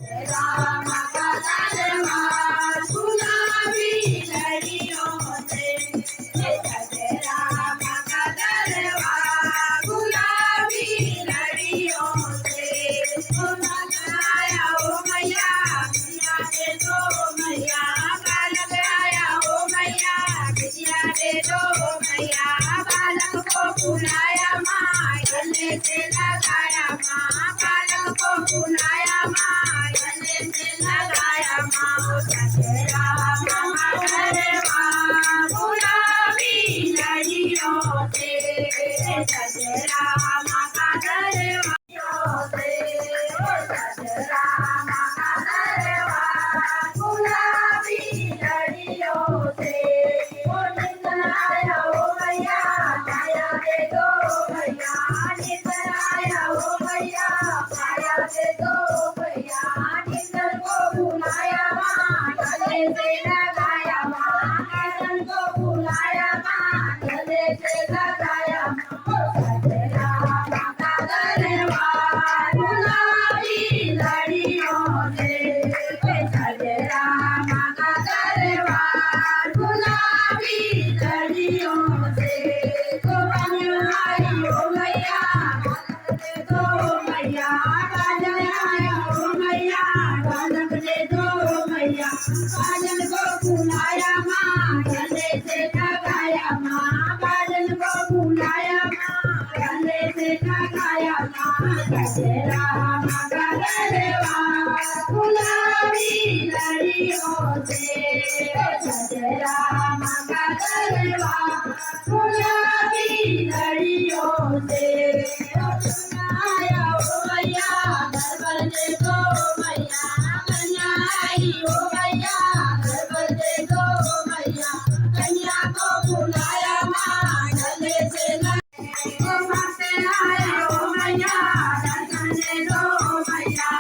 राम का दरबार गुलाबी लड़ियों से, राम का दरबार गुलाबी लड़ियों से। ओ आया ओ मैया बिटिया दे दो मैया, बालक आया ओ मैया बिटिया दे दो मैया, बालक को बुलाया माँ गले से लगाया माँ, बालक को बुलाया माँ गले से लगाया माँ। सजरा मामा गरबा गुलाबी लड़ियों से, सजरा मामा गरबा से, सजरा मामा गरबा गुलाबी लड़ियों से। ओ निकल आया ओ मैया छाया दे दो भैया, निकल आया ओ भैया छाया दे दो भैया, निकल को बुलाया माँ गले से लगाया माँ, निकल को बुलाया माँ गले से लगाया माँ। सजरा माता दरबार गुलाबी लड़ियों से, सजरा माता दरबार गुलाबी लड़ियों से। तो बन आई ओ मैया दे दो मैया, बाजन आया ओ मैया बालक दे दो मैया, बाजन को बुलाया माँ गले से लगाया माँ, बाजन को बुलाया माँ गले से लगाया माँ। सजरा माता दरबार गुलाबी लड़ियों से, सजरा माता दरबार गुलाबी लड़ियों से। आया ओ मैया घर पर दे दो मैया, कन्या आई ओ मैया घर पर दे दो मैया, कन्या को बुलाया माँ गले से आया ओ मैया दर्शन दे दो मैया,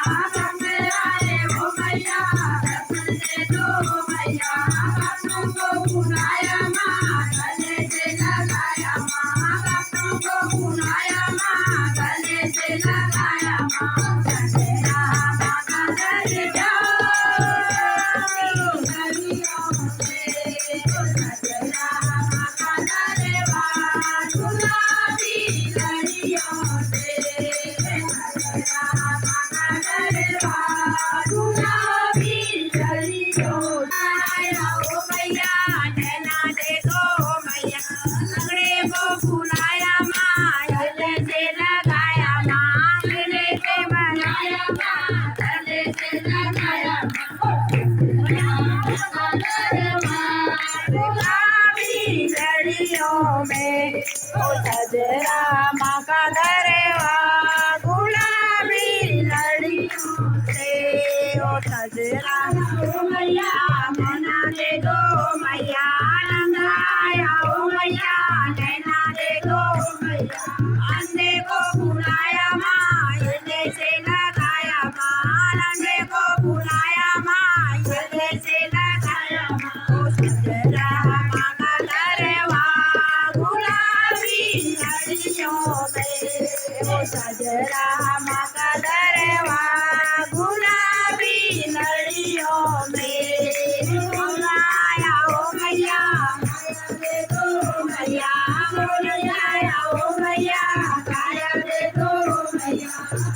से आए ओ मैया दर्शन दे दो मैया, भक्तों को बुलाया माँ गले से लगाया माँ, भक्तों को बुलाया माँ गले से लगाया माँ। सजरा माता दरबार गलियों से, सजरा माता दरबार गुलाबी लड़ियों से, सजरा माता दरबार गुलाबी लड़ियों से। आया ओ मैया नैना दे दो मैया, लंगड़े को बुलाया माँ गले से लगाया माँ, गले से बनाया माँ गले से लगाया माँ। गुलाबी लड़ियों में ओ सजरा माँ का दरबार गुलाबी लड़ियों से। ओ सजरा ओ मैया मोना दे दो मैया, नंदा आया ओ मैया नैना दे दो मैया, अंधे को बुलाया माँ गले से लगाया माँ, अंधे को बुलाया माँ गले से लगाया माँ। ओ सजरा माँ का दरबार गुलाबी लड़ियों में, ओ सजरा माँ का दरबार गुलाबी लड़ियों में। आया ओ मैया दे दो मैया, आया ओ मैया छाया दे दो मैया,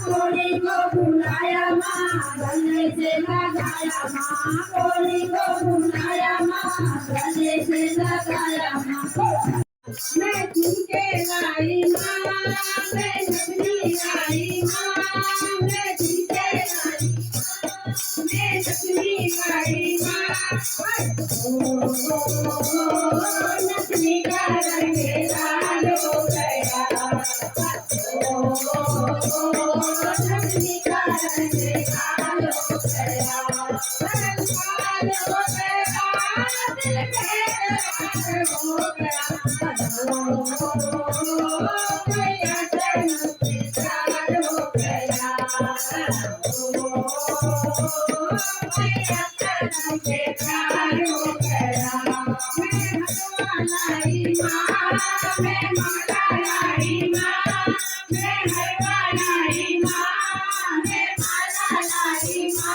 कोड़ी को बुलाया माँ गले से लगाया माँ, कोड़ी को बुलाया माँ गले से लगाया माँ। मैं तुमके लाई माँ, मैं नगरी आई माँ, मैं तुमके लाई मैं नगरी आई माँ। ओ नगरी का रंग लाल हो गया, ओ नगरी का रंग लाल हो गया, लाल हो गया दिल के लाल हो गया। मैया तेनू प्यार हो गया, मैया तेनू प्यार हो गया। मैं भगवान आई माँ, मैं माला लाई माँ, मैं हरवा लाई माँ, मैं माला लाई माँ।